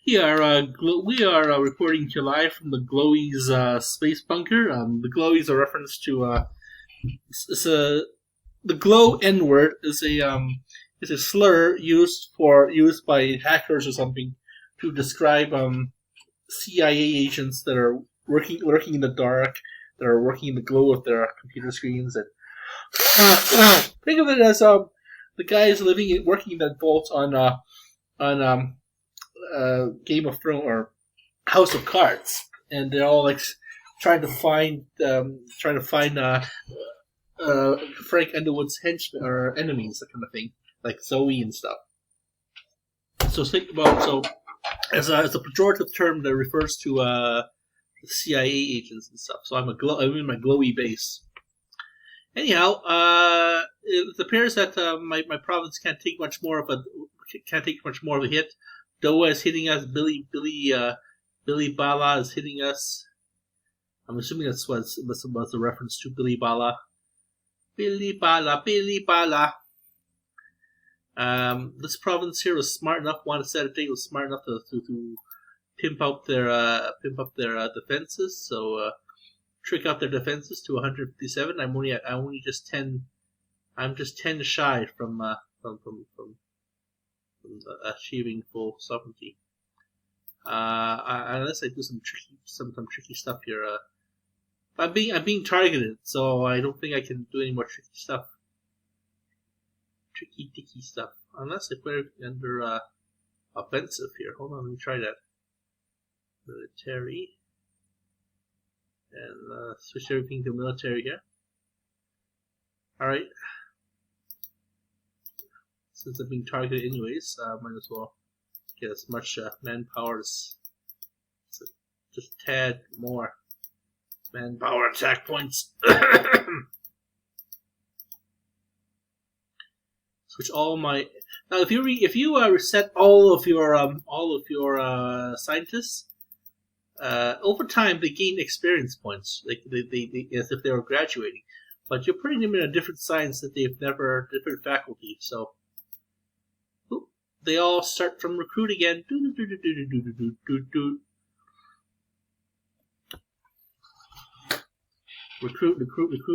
We are reporting to live from the Glowies space bunker. The Glowies are reference to it's a the glow N word is a slur used by hackers or something to describe CIA agents that are working in the dark, that are working in the glow of their computer screens. And think of it as the guys working in that vault on Game of Thrones or House of Cards, and they're all like trying to find Frank Underwood's henchmen or enemies, that kind of thing, like Zoe and stuff. So think about as a pejorative term that refers to CIA agents and stuff. So I'm in my glowy base. Anyhow, it appears that my province can't take much more of a hit. Doa is hitting us. Billy Bala is hitting us. I'm assuming that's what was a reference to Billy Bala. Billy Bala. This province here was smart enough. Want to set a date was smart enough to pimp up their defenses. So trick out their defenses to 157. I'm just 10 shy from achieving full sovereignty. Unless I do some tricky stuff here. I'm being targeted, so I don't think I can do any more tricky stuff. Tricky dicky stuff. Unless I put it under offensive here. Hold on, let me try that. Military. And switch everything to military here. Alright. Since I'm being targeted anyways, might as well get as much manpower as just a tad more manpower attack points. Switch all my now. If you reset all of your scientists, over time they gain experience points, like they as if they were graduating. But you're putting them in a different science that they've never different faculty, so. They all start from recruit again. Recruit,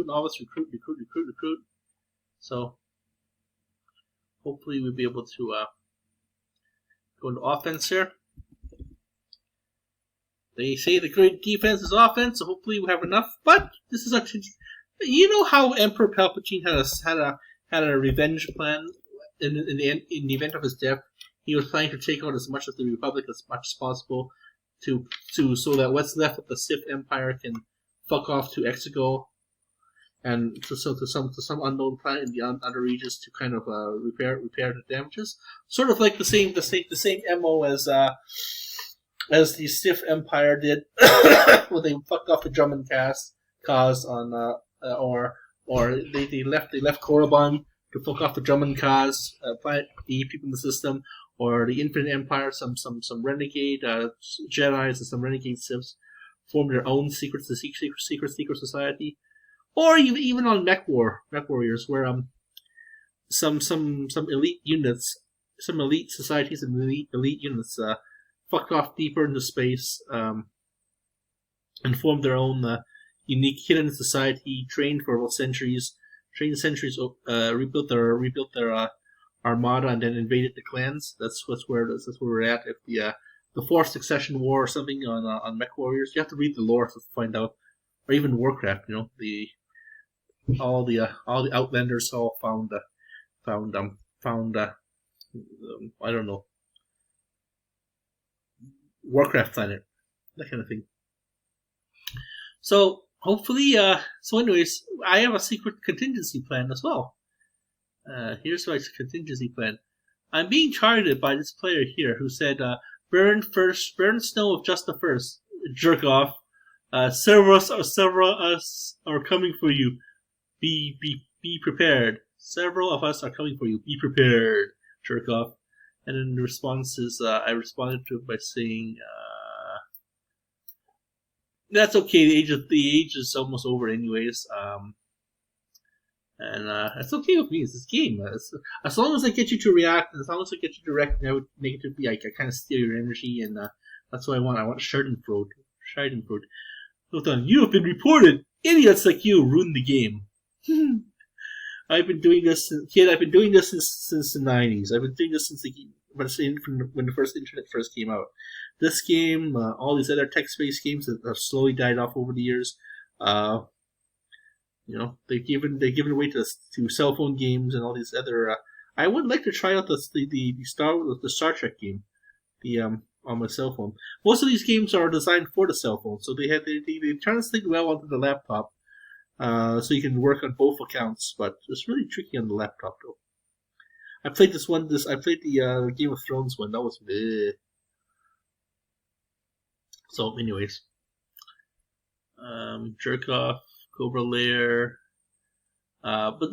novice, recruit. So, hopefully we'll be able to go into offense here. They say the great defense is offense, so hopefully we have enough. But this is you know how Emperor Palpatine had a revenge plan. In the event of his death, he was planning to take out as much of the Republic as much as possible, so that what's left of the Sith Empire can fuck off to Exegol, and to some unknown planet in the outer regions to kind of repair the damages. Sort of like the same MO as the Sith Empire did when they fucked off the Drummond cause on or they left Korriban to fuck off the Drummond cause, planet the people in the system, or the Infinite Empire, some renegade Jedi's and some renegade Siths form their own secret society, or even on Mech Warriors, where some elite units, some elite societies and elite units fucked off deeper into space and formed their own unique hidden society, trained for centuries. Rebuilt their armada and then invaded the clans. That's where we're at. If the Fourth Succession War or something on Mech Warriors, you have to read the lore to find out, or even Warcraft. You know, all the Outlanders all found I don't know, Warcraft planet, that kind of thing. So. Hopefully, so anyways, I have a secret contingency plan as well. Here's my contingency plan. I'm being targeted by this player here who said, burn snow of just the first. Jerk off. Several us are coming for you. Be prepared. Several of us are coming for you. Be prepared. Jerk off. And then the response is, I responded to it by saying, that's okay. The age is almost over, anyways. And that's okay with me. It's this game. As long as I get you to react, and as long as I get you to react negatively, I kind of steal your energy, and that's what I want. I want Schadenfreude. Schadenfreude. Hold on. You have been reported. Idiots like you ruined the game. I've been doing this, kid. I've been doing this since the 90s. I've been doing this since when the first internet first came out. This game, all these other text-based games that have slowly died off over the years. They've given away to cell phone games and all these other. I would like to try out the Star Trek game, on my cell phone. Most of these games are designed for the cell phone, so they translate well onto the laptop, so you can work on both accounts. But it's really tricky on the laptop, though. I played this one. I played the Game of Thrones one. That was bleh. So, anyways, jerk off. Cobra Lair. But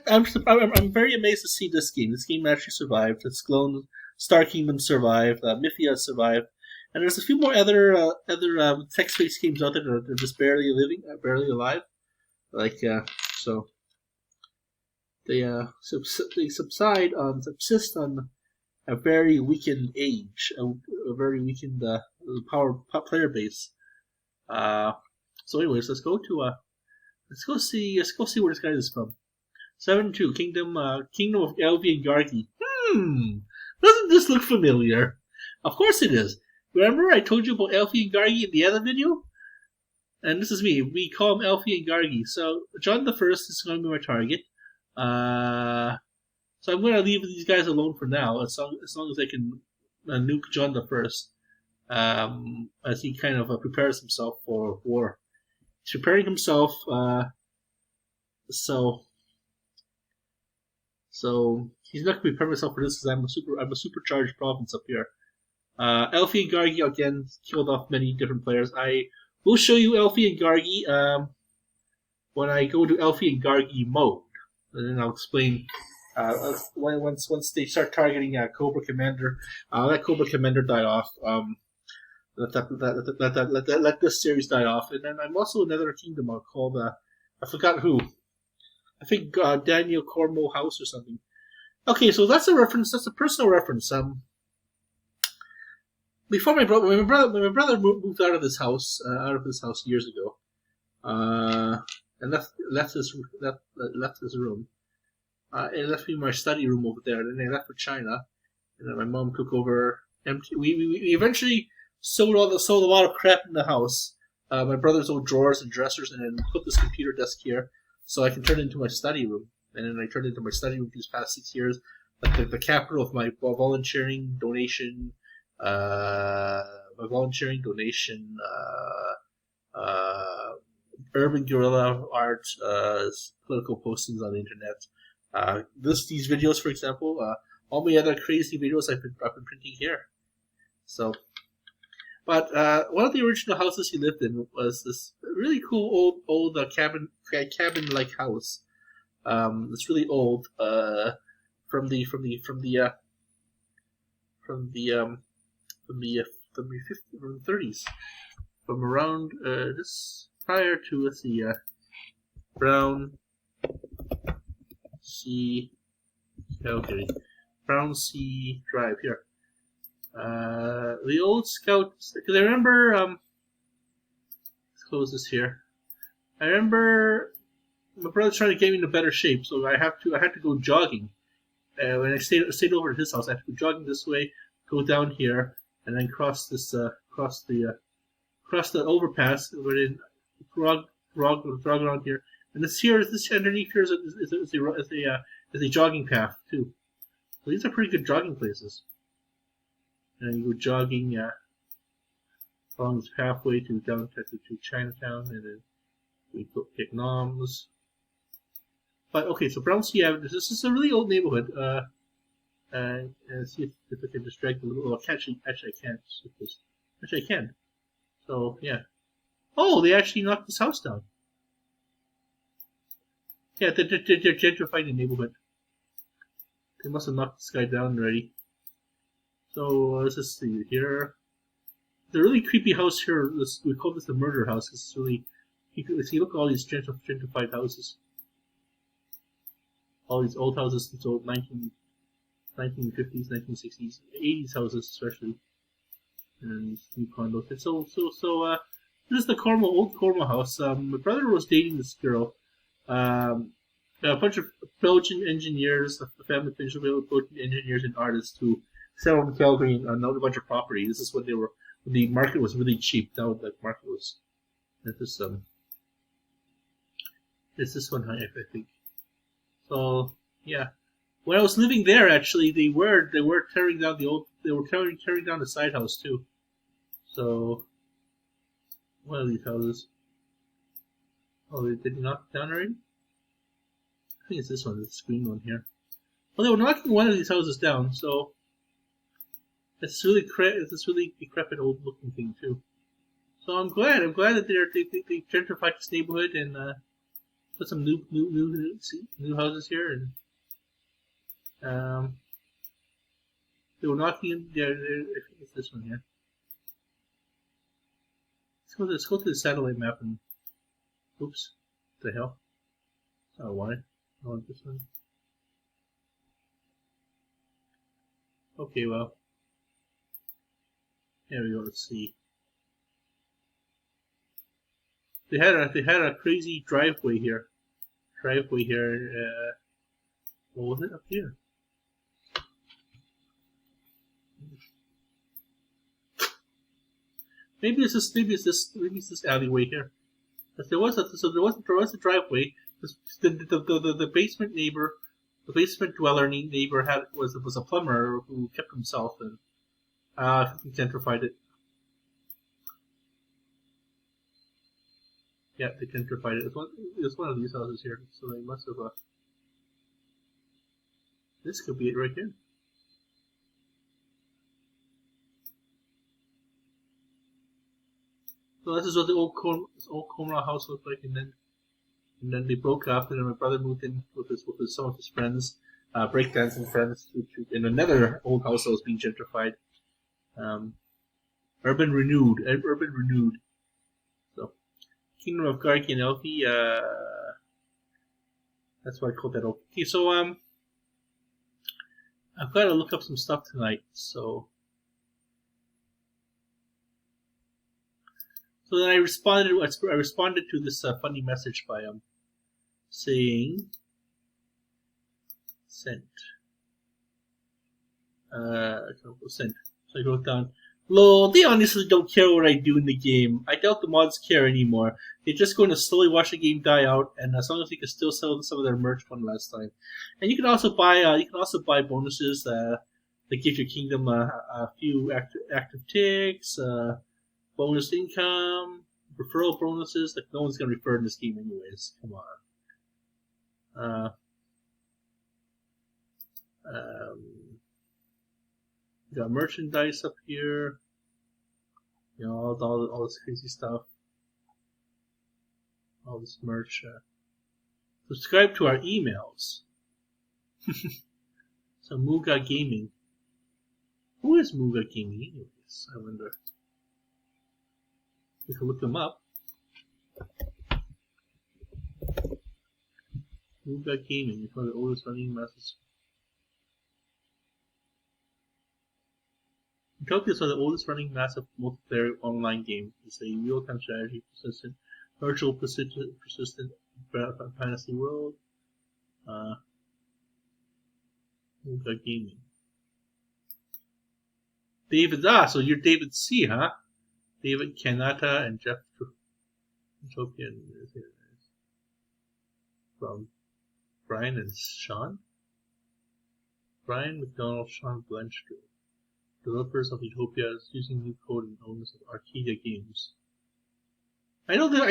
I'm very amazed to see this game. This game actually survived. Its clone Star Kingdom survived. Mythia survived, and there's a few more other text-based games out there that are just barely alive. So they subsist on a very weakened age, a very weakened player base. So, anyways, let's go see where this guy is from. 7-2, Kingdom of Elvi and Gargi. Doesn't this look familiar? Of course it is. Remember I told you about Elfi and Gargi in the other video? And this is me. We call him Elfi and Gargi. So John the First is going to be my target. So I'm going to leave these guys alone for now, as long as I can nuke John the First, as he kind of prepares himself for war. He's preparing himself, so he's not going to prepare himself for this because I'm a supercharged province up here. Elfi and Gargi again killed off many different players. I will show you Elfi and Gargi when I go to Elfi and Gargi mode, and then I'll explain. Once they start targeting Cobra Commander, let Cobra Commander die off. Let this series die off, and then I'm also another kingdom called I forgot who. I think Daniel Cornwall House or something. Okay, so that's a reference. That's a personal reference. Before my brother moved out of his house years ago, and left his room. It left me my study room over there, and then I left for China, and then my mom took over. We eventually sold a lot of crap in the house. My brother's old drawers and dressers, and then put this computer desk here so I can turn it into my study room. And then I turned it into my study room these past 6 years, like the capital of my volunteering donation, urban guerrilla art, political postings on the internet. These videos, for example, all my other crazy videos I've been printing here. So. But one of the original houses he lived in was this really cool old cabin-like house. It's really old. From the 30s, from around this prior to let's see, Brown Sea Drive here. The old scouts, because I remember, let's close this here. I remember my brother's trying to get me into better shape, so I had to go jogging. When I stayed over at his house, I had to go jogging this way, go down here, and then cross the overpass, and then drag around here. And this underneath here is a jogging path too. So these are pretty good jogging places. And then you go jogging along this pathway to Chinatown, and then we go Vietnam's. But okay, so Brown Sea Avenue. This is a really old neighborhood. And see if I can distract a little. Oh, actually, I can't. Actually, I can. So yeah. Oh, they actually knocked this house down. Yeah, they're gentrifying the neighborhood. They must have knocked this guy down already. So let's just see here. The really creepy house here. We call this the murder house. It's really. You can see. Look at all these gentrified houses. all these old houses since old 1950s, 1960s, 80s houses especially, and new condos. And this is the old Cornwall house. My brother was dating this girl. A bunch of Belgian engineers, a family of Belgian engineers and artists who settled in Calgary and owned a bunch of property. This is when the market was really cheap. Now the market was this this one high, I think. So yeah, when I was living there, actually, they were tearing down tearing down the side house too. So one of these houses. Oh, they did knock it down already? I think it's this one, this green one here. Well, they were knocking one of these houses down, so it's this really decrepit old looking thing too. So I'm glad that they gentrified this neighborhood and put some new houses here, and they were knocking in there. I think it's this one here. Let's go to the satellite map and oops, what the hell? Oh, why? I want this one. Okay, well, there we go. Let's see. They had a crazy driveway here. What was it up here? Maybe it's this alleyway here. But there was a driveway. The basement neighbor, the basement dweller neighbor was a plumber who kept himself, and he gentrified it. Yeah, they gentrified it. It's one of these houses here, so they must have. This could be it right here. So this is what the old Cobra house looked like, and then they broke up, and then my brother moved in with some of his friends, breakdancing friends, in another old house that was being gentrified. Urban renewed. So, Kingdom of Gargi and Elfie. That's why I called that open. Okay, so I've got to look up some stuff tonight. So then I responded to this funny message by saying sent. Sent. So I wrote down, lol, they honestly don't care what I do in the game. I doubt the mods care anymore. They're just going to slowly watch the game die out, and as long as they can still sell some of their merch one last time. And you can also buy bonuses that give your kingdom a few active ticks, bonus income, referral bonuses. Like no one's gonna refer in this game anyways. Come on. We got merchandise up here. You know, all this crazy stuff. All this merch. Subscribe to our emails. So Muga Gaming. Who is Muga Gaming anyways? I wonder. We can look them up. Muga Gaming is one of the oldest running masses. Utopia is one of the oldest running massive multiplayer online game. It's a real-time strategy, persistent fantasy world. Muga Gaming. David, so you're David C, huh? David Kanata and Jeff Utopia from Brian and Sean. Brian McDonald, Sean Blanchfield. Developers of Utopia is using new code and owners of Arcadia Games. I know that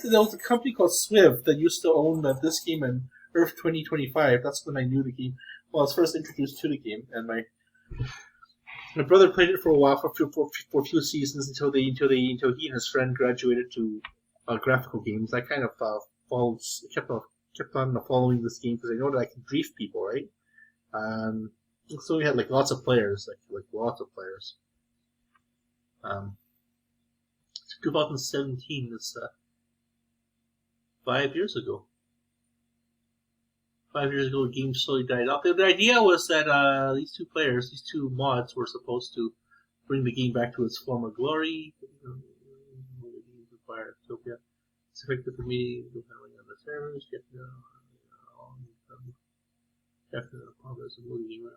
there was a company called Swift that used to own this game in Earth 2025. That's when I knew the game. Well, I was first introduced to the game, and my brother played it for a while, for a few seasons until he and his friend graduated to graphical games. I kind of kept on following this game because I know that I can grief people, right? So we had lots of players, like lots of players. 2017. That's 5 years ago. 5 years ago, the game slowly died off. The idea was that these two mods, were supposed to bring the game back to its former glory. Require Utopia. It's effective for me depending on the servers. Definitely progress of moving game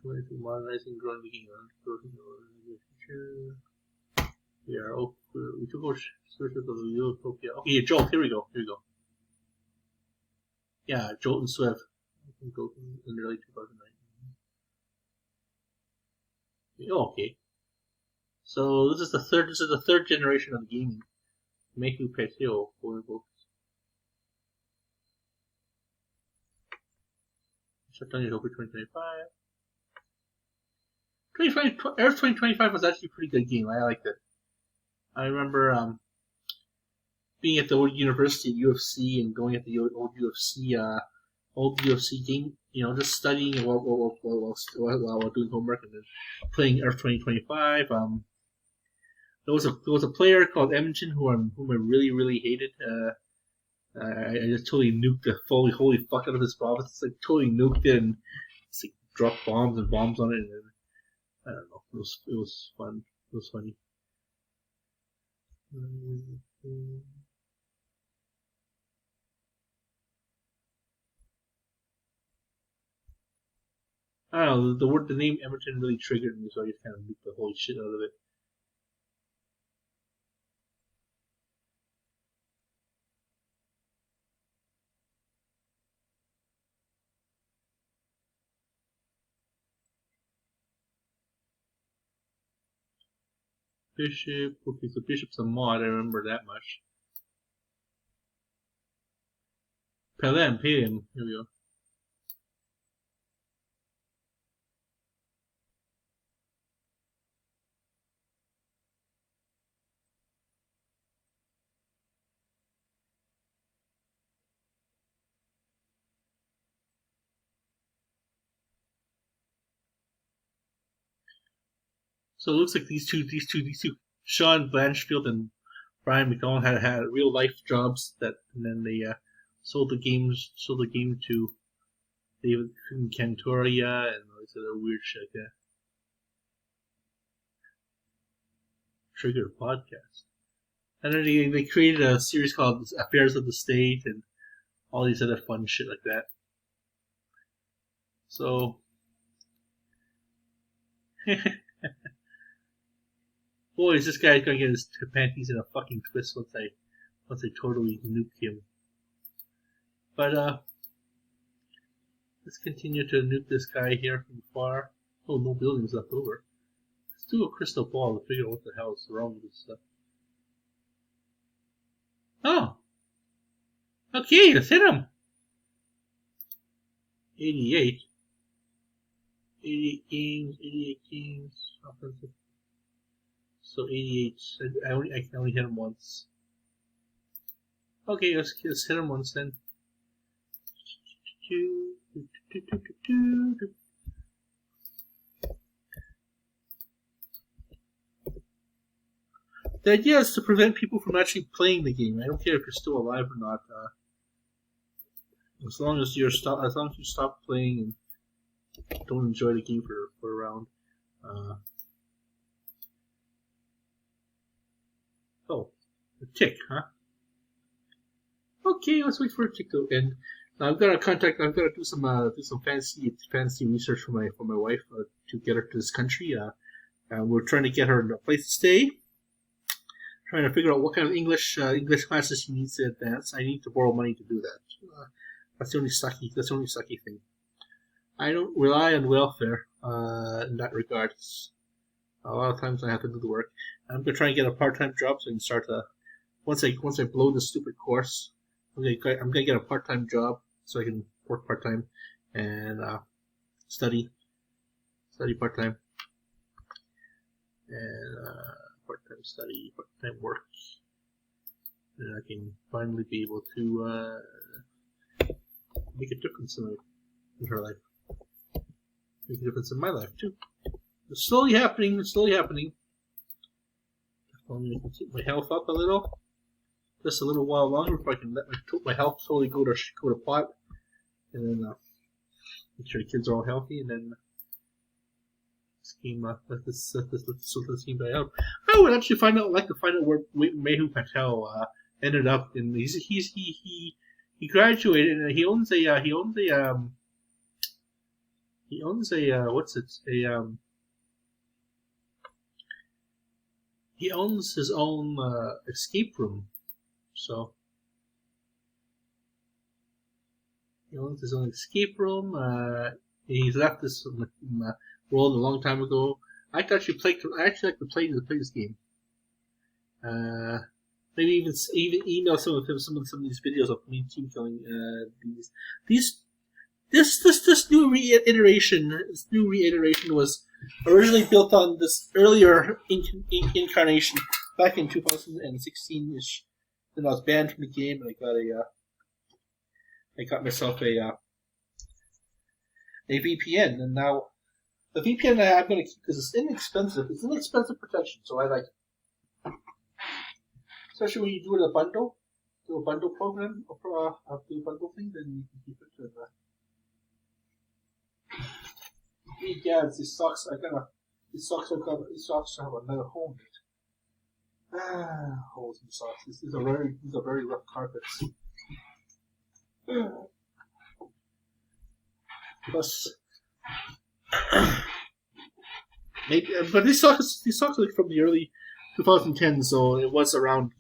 committed to modernizing and growing the game on the future. We took over stewardship of the Utopia. Okay, Jolt, here we go. Yeah, Jolt and Swift. In the early 2009. Oh, okay. So this is the third generation of the gaming. Meku Petio for books. Shut down Utopia 2025. Earth 2025 was actually a pretty good game. I liked it. I remember being at the old university at UFC and going at the old UFC game. You know, just studying while doing homework and then playing Earth 2025. There was a player called Emington whom I really hated. I just totally nuked the holy fuck out of his province. Like totally nuked it and just, like, dropped bombs on it. And I don't know. It was fun. It was funny. I don't know. The name Emerton really triggered me, so I just kind of nuked the whole shit out of it. Bishop. Okay, so Bishop's a mod. I remember that much. Pelham. Here we go. So it looks like these two, Sean Blanchfield and Brian McCollum had real life jobs and then they sold the game to David Cantoria and all this other weird shit like that. Trigger podcast, and then they created a series called Affairs of the State and all these other fun shit like that. So. Boy, is this guy gonna get his panties in a fucking twist once I totally nuke him. But let's continue to nuke this guy here from far. Oh, no buildings left over. Let's do a crystal ball to figure out what the hell is wrong with this stuff. Oh, okay, let's hit him. 88 games, offensive. So 88. I can only hit him once. Okay, let's hit him once then. The idea is to prevent people from actually playing the game. I don't care if you're still alive or not. As long as you stop playing and don't enjoy the game for a round. Oh, a tick, huh? Okay, let's wait for a tick to end. I've got to do some fancy research for my wife to get her to this country. We're trying to get her a place to stay. Trying to figure out what kind of English classes she needs to advance. I need to borrow money to do that. That's the only sucky thing. I don't rely on welfare in that regard. A lot of times I have to do the work. I'm gonna try and get a part-time job so I can start once I blow this stupid course. I'm gonna get a part-time job so I can work part-time and study part-time and part-time study, part-time work, and I can finally be able to make a difference in her life, make a difference in my life too. It's slowly happening. If only I can keep my health up a little. just a little while longer before I can let my health totally go to pot, and then make sure the kids are all healthy, and then scheme let this scheme play out. I would actually like to find out where Mehu Patel ended up. And he graduated, and he owns he owns his own escape room. So he owns his own escape room. He's left this world a long time ago. I actually like to play this game. Maybe even email some of these videos of me team killing this new reiteration. This new reiteration was originally built on this earlier incarnation back in 2016ish. Then I was banned from the game, and I got myself a VPN, and now the VPN I'm going to keep because it's inexpensive. It's inexpensive protection, so I like it. Especially when you do a bundle program, or do a bundle thing, then you can keep it to the. Yeah, these socks. These socks have another hole in it. Holes in the socks. These are very rough carpets. Plus, maybe, but these socks are from the early 2010s, so it was around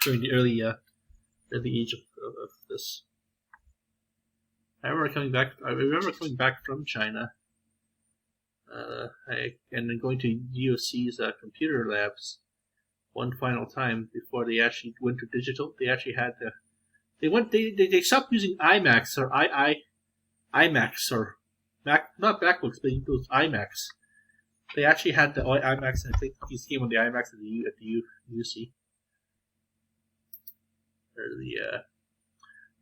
during the early age of this. I remember coming back from China, and then going to UOC's computer labs one final time before they actually went to digital. They actually had to. They stopped using iMacs or iMacs or Mac, not MacBooks, but those iMacs. They actually had the iMacs, and I think these came on the iMacs at the UC.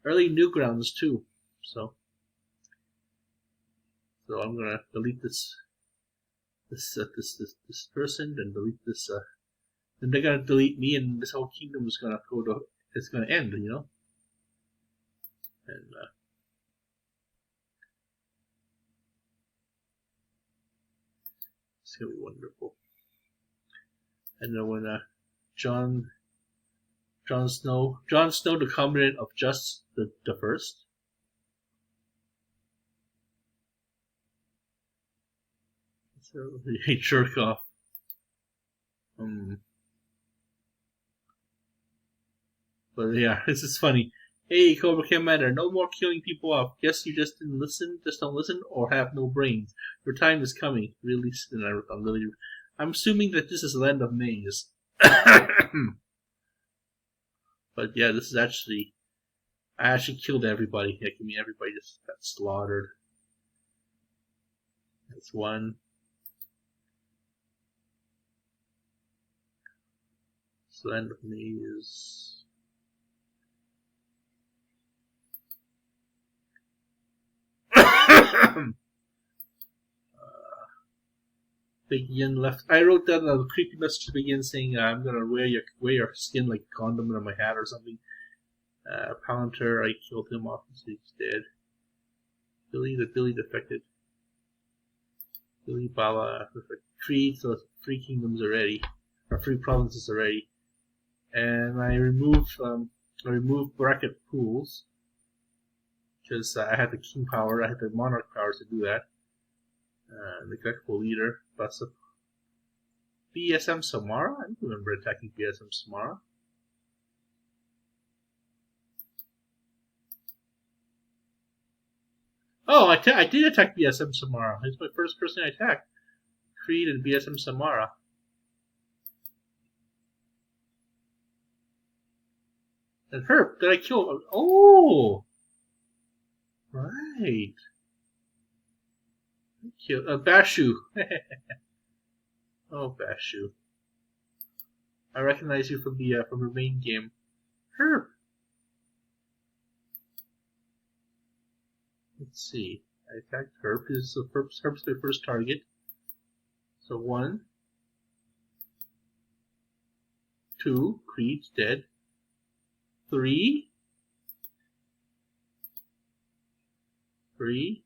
Early Newgrounds too. So I'm gonna delete this person, then delete this. Then they're gonna delete me, and this whole kingdom is gonna it's gonna end, you know. And it's gonna be wonderful. And then when Jon Snow, the commandant of just the first. So he jerk off. But yeah, this is funny. Hey, Cobra Commander, no more killing people off. Guess you just didn't listen, just don't listen, or have no brains. Your time is coming. Really, I'm assuming that this is the land of maze. But yeah, this is I actually killed everybody. Like, I mean, everybody just got slaughtered. That's one. So the land of maze. Big Yin left. I wrote down a creepy message to Big Yin saying, "I'm gonna wear your skin like a condom on my hat or something." Palantir, I killed him off, so he's dead. Billy defected. Billy Bala defected. So 3 kingdoms already, or 3 provinces already, and I removed bracket pools because I had the king power, I had the monarch powers to do that. Neglectful leader, plus BSM Samara? I don't remember attacking BSM Samara. Oh, I did attack BSM Samara. It's my first person I attacked. Creed and BSM Samara. And Herb, did I kill? Oh! Right. Bashu. Oh, Bashu. I recognize you from the main game. Herb. Let's see. I attacked Herb. Herb's my first target. So 1, 2, Creed's dead. 3. 3.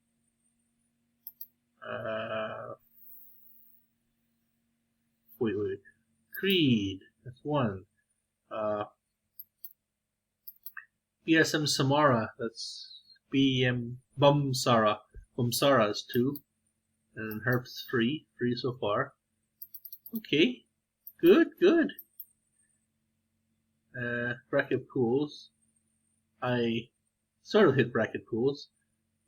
Wait. Creed. That's 1. BSM Samara. That's BM Bumsara. Bumsara is 2. And Herb's 3. 3 so far. Okay. Good. Bracket pools. I sort of hit bracket pools.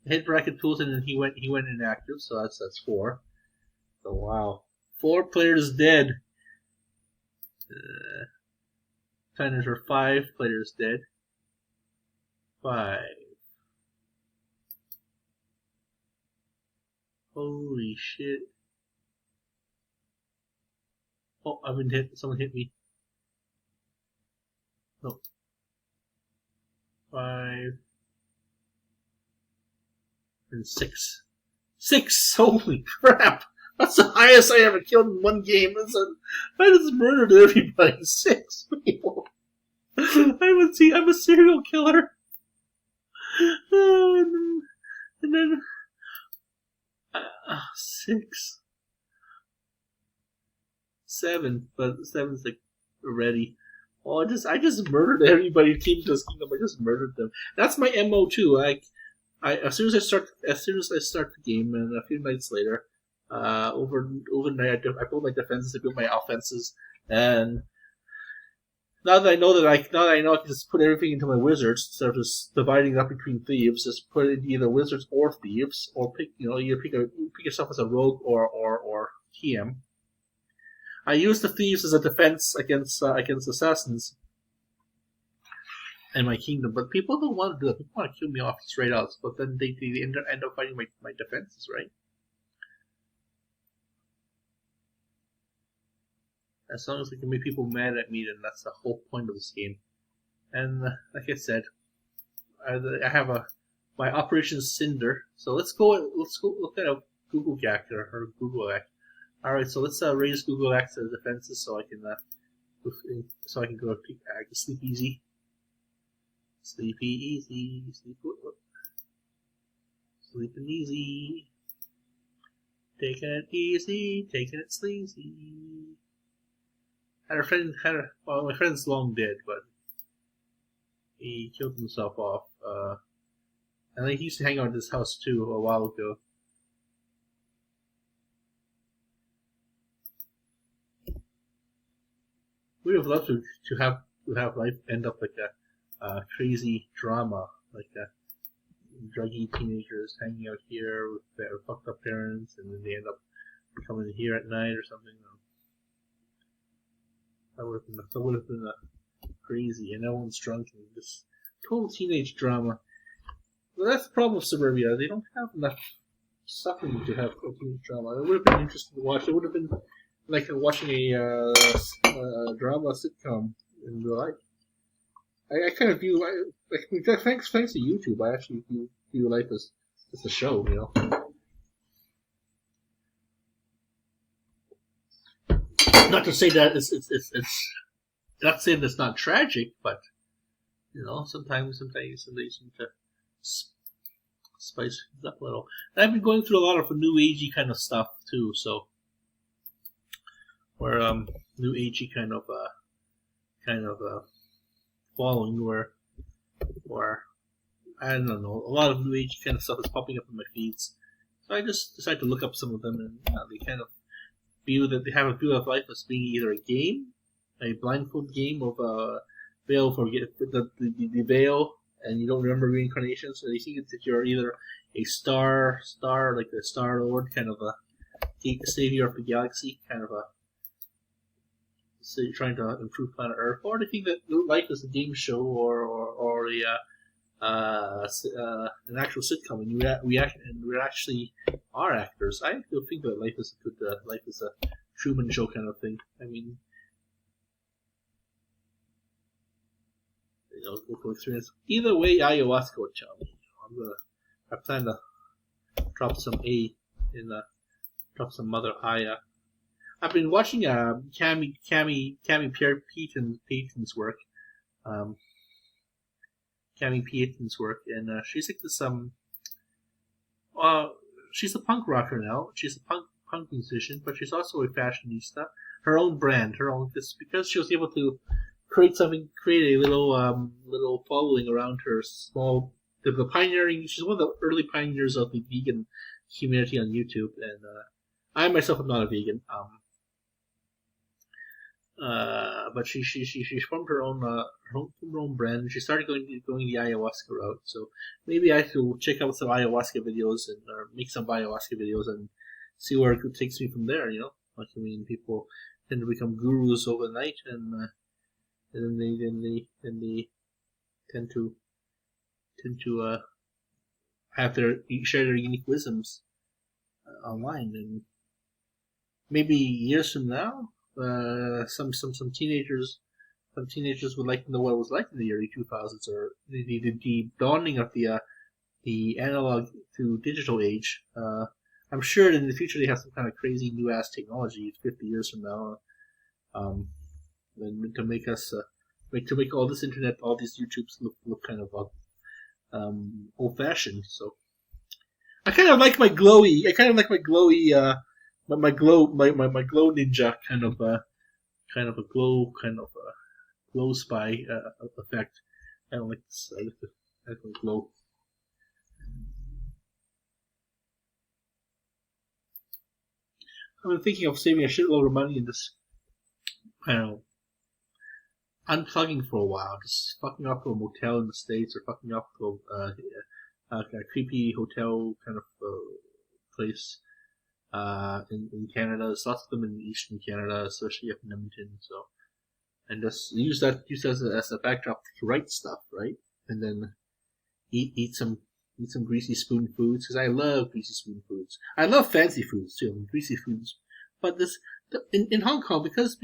I hit bracket pools and then he went inactive, so that's 4. So wow. 4 players dead. Planners are 5 players dead. 5. Holy shit. Oh, I've been hit. Someone hit me. No. 5. And 6. 6! Holy crap! That's the highest I ever killed in one game. I just murdered everybody. 6 people. I'm a serial killer. And then 6. 7, but 7's like ready. Oh, I just murdered everybody. Team Just Kingdom. I just murdered them. That's my MO too. As soon as I start the game, and a few nights later, overnight I build my defenses, I build my offenses, and now that I know I can just put everything into my wizards instead of just dividing up between thieves. Just put it into either wizards or thieves, or pick yourself as a rogue or TM. I use the thieves as a defense against assassins in my kingdom, but people don't want to do that. People want to kill me off straight out, but then they end up fighting my defenses, right? As long as I can make people mad at me, then that's the whole point of this game. And like I said, I have my Operation Cinder. So let's go look at a Google Gack or Google Gack. All right, so let's raise Google Gack to defenses so I can go sleep easy. Sleepy easy, sleeping easy, taking it easy, taking it sleazy. My friend's long dead, but he killed himself off. And he used to hang out at this house too a while ago. We would have loved to have life end up like a crazy drama, like druggy teenagers hanging out here with their fucked up parents, and then they end up coming here at night or something. That would have been crazy, and everyone's drunk and this total teenage drama. Well, that's the problem with Suburbia. They don't have enough suffering to have teenage drama. It would have been interesting to watch. It would have been like watching a drama sitcom in real life. I kind of view thanks to YouTube, I actually view life as a show, you know. Not to say that it's not saying it's not tragic, but you know, sometimes you need to spice things up a little. And I've been going through a lot of new agey kind of stuff too, so where new agey kind of following where I don't know, a lot of new agey kind of stuff is popping up in my feeds. So I just decided to look up some of them, and they kind of they have a view of life as being either a game, a blindfold game of veil for the veil, and you don't remember reincarnation, so they think that you're either a star like the Star Lord, kind of a savior of the galaxy, kind of a so you're trying to improve planet Earth, or they think that life is a game show or an actual sitcom, and we actually are actors. I still think that life is a Truman Show kind of thing. I mean, you know, local experience. Either way, ayahuasca would tell me. I plan to drop some drop some Mother Aya. I've been watching Cami Pierre Payton's work. Cami Pieton's work, and she's like this she's a punk rocker now. She's a punk musician, but she's also a fashionista. Her own brand, her own. It's because she was able to create a little following around her small. The pioneering. She's one of the early pioneers of the vegan community on YouTube, and I myself am not a vegan. But she formed her own brand. She started going the ayahuasca route. So maybe I should check out some ayahuasca videos or make some ayahuasca videos and see where it takes me from there. Like I mean, people tend to become gurus overnight, and then they tend to have share their unique wisdoms online, and maybe years from now. Some teenagers would like to know what it was like in the early 2000s, or the dawning of the analog to digital age. I'm sure in the future they have some kind of crazy new ass technology 50 years from now, and to make us to make all this internet, all these YouTubes look kind of old fashioned. So I kind of like my glowy. My glow ninja kind of a glow spy effect. I don't like this. I like the glow. I've been thinking of saving a shitload of money and just, I don't know, unplugging for a while, just fucking off to a motel in the States, or fucking off to a creepy hotel kind of place. In Canada, there's lots of them in eastern Canada, especially up in Edmonton. So, and just use that as a backdrop to write stuff, right? And then eat some greasy spoon foods, because I love greasy spoon foods. I love fancy foods too, greasy foods. But in Hong Kong, because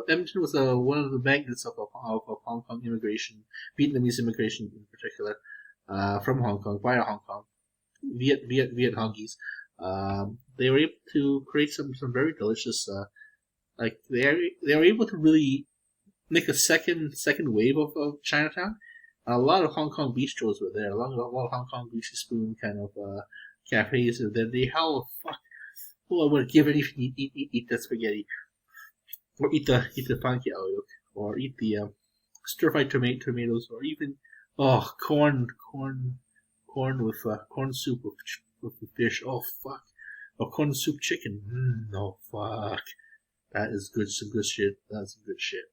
Edmonton was one of the magnets of Hong Kong immigration, Vietnamese immigration in particular, from Hong Kong, via Hong Kong, Viet Hongies. They were able to create some very delicious, they were able to really make a second wave of Chinatown. A lot of Hong Kong bistros were there. A lot of Hong Kong greasy spoon kind of cafes. And then they fuck. Oh, I would give anything to eat that spaghetti, or eat the fan kiao yolk, or eat the stir fried tomatoes, or even corn with corn soup with the fish. Oh fuck! Or corn soup chicken. No fuck. That is good. Some good shit. That's some good shit.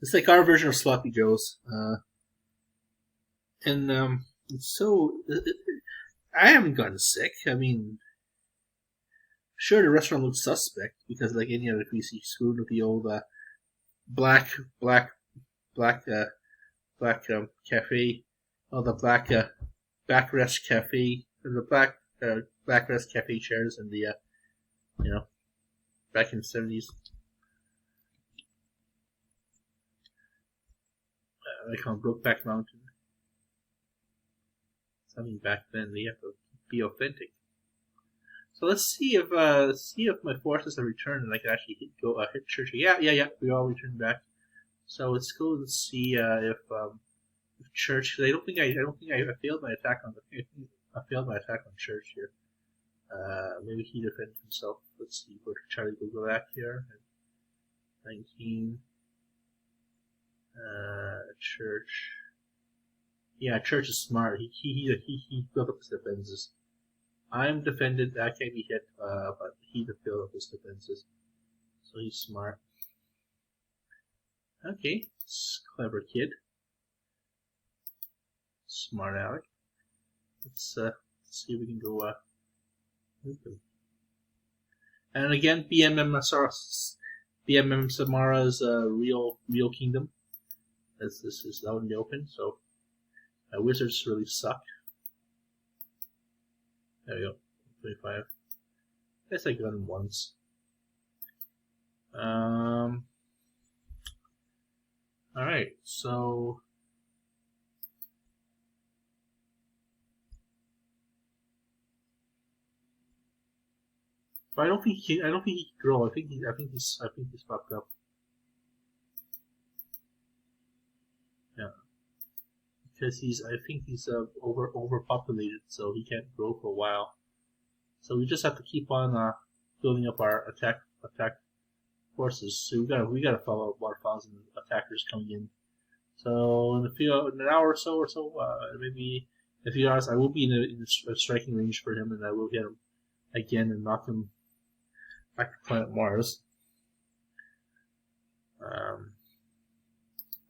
It's like our version of sloppy joes. And so I haven't gotten sick. I mean, sure, the restaurant looks suspect because, like any other greasy spoon, with the old black cafe, the backrest cafe, the backrest cafe chairs, and the back in the 70s. They call it Brokeback Mountain. Something back then. They have to be authentic. So let's see if my forces have returned and I can actually hit church. Yeah. We all returned back. So let's go and see if church. Cause I don't think I failed my attack on church here. Maybe he defended himself. Let's see. Go to Charlie. Go back here. 19. Church. Yeah, Church is smart. He built up his defenses. I'm defended. I can't be hit, but he built up his defenses. So he's smart. Okay, clever kid. Smart Alec. Let's see if we can go move him. And again, BMM Samara's real kingdom. This is out in the open, so wizards really suck. There we go, 25. I guess I got him once. Alright, so but I don't think he can grow. I think he's fucked up. because I think he's overpopulated, so he can't grow for a while. So we just have to keep on building up our attack forces. So we gotta follow up about 1,000 attackers coming in. So in an hour or so, maybe a few hours, I will be in a striking range for him, and I will hit him again and knock him back to planet Mars.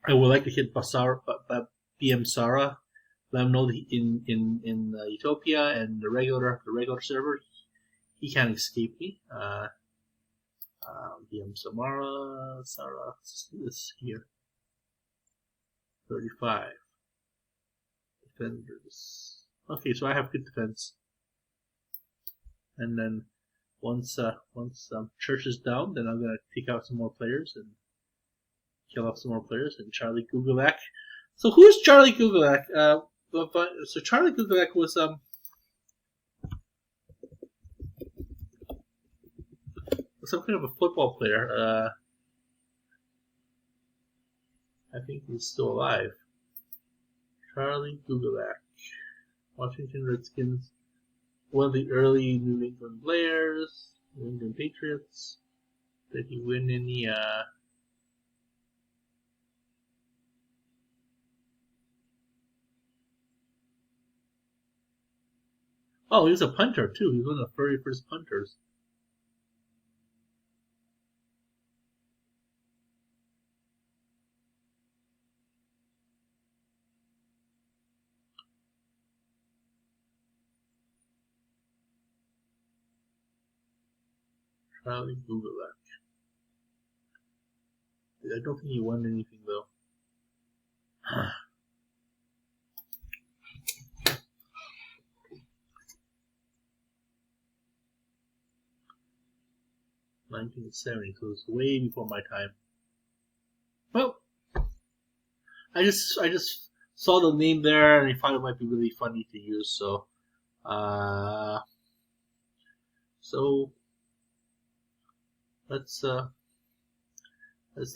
I would like to hit BM Sara. Let him know that in Utopia and the regular server, he can't escape me. BM Sara, this here. 35 defenders. Okay, so I have good defense. And then once Church is down, then I'm gonna take out some more players and kill off some more players. And Charlie Gugelak. So who's Charlie Gugelak? So Charlie Gugelak was some kind of a football player. I think he's still alive. Charlie Gugelak, Washington Redskins, one of the early New England players, New England Patriots. Did he win any? Oh, he was a punter too. He was one of the very first punters. Charlie Gugelak. I don't think he won anything though. (1970), so it's way before my time. Well, I just saw the name there and I thought it might be really funny to use. So let's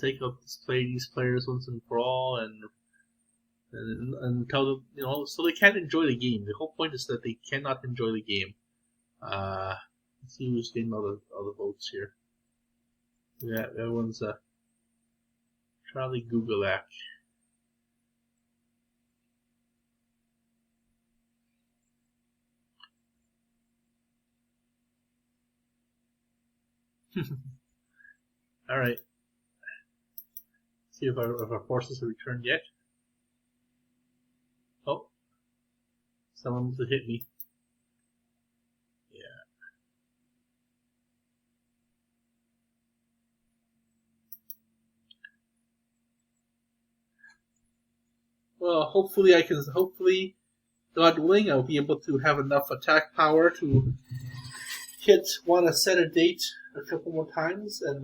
take up these players once and for all, and tell them, so they can't enjoy the game. The whole point is that they cannot enjoy the game. Let's see who's getting all the votes here. Yeah, everyone's Charlie Gugelak. All right. See if our forces have returned yet. Oh, someone must have hit me. Yeah. Well, hopefully, God willing, I'll be able to have enough attack power to want to set a date a couple more times, and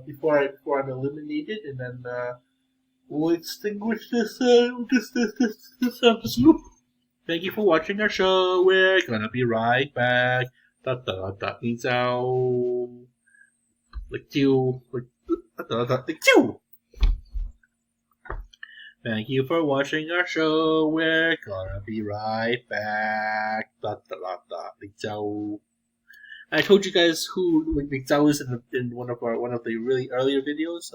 before I'm eliminated, and then we'll extinguish this loop. Thank you for watching our show. We're gonna be right back. Means out. Like you. Thank you for watching our show. We're gonna be right back. I told you guys who Zhao is in one of the really earlier videos.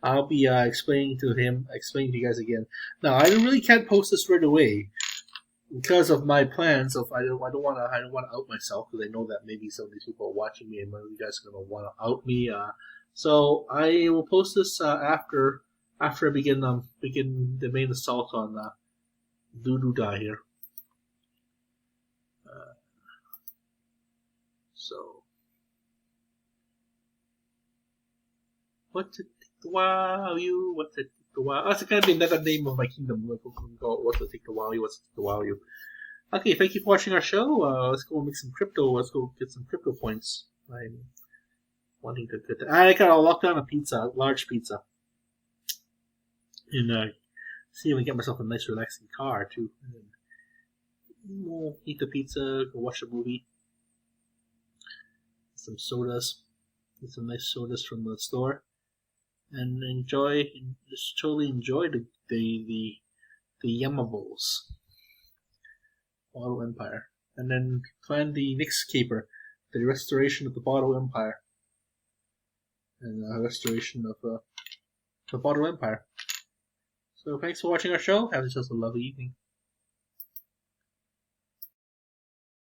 I'll be explaining to you guys again. Now I really can't post this right away because of my plans. Of I don't want to out myself, because I know that maybe some of these people are watching me and one of you guys are gonna want to out me. So I will post this after I begin the main assault on Dududa here. So, what's it take a while, you? What's it take a while? Oh, it's going to be another name of my kingdom. What's it take a while, you? What's it take a while, you? Okay, thank you for watching our show. Let's go make some crypto. Let's go get some crypto points. I'm wanting to get that. I got to lock down a large pizza. And see if I can get myself a nice relaxing car, too. And then eat the pizza, go watch a movie. Some sodas, get some nice sodas from the store, and just totally enjoy the the Yamabos, Bottle Empire, and then plan the next caper, the restoration of the Bottle Empire, and restoration of the Bottle Empire. So thanks for watching our show. Have yourselves a lovely evening.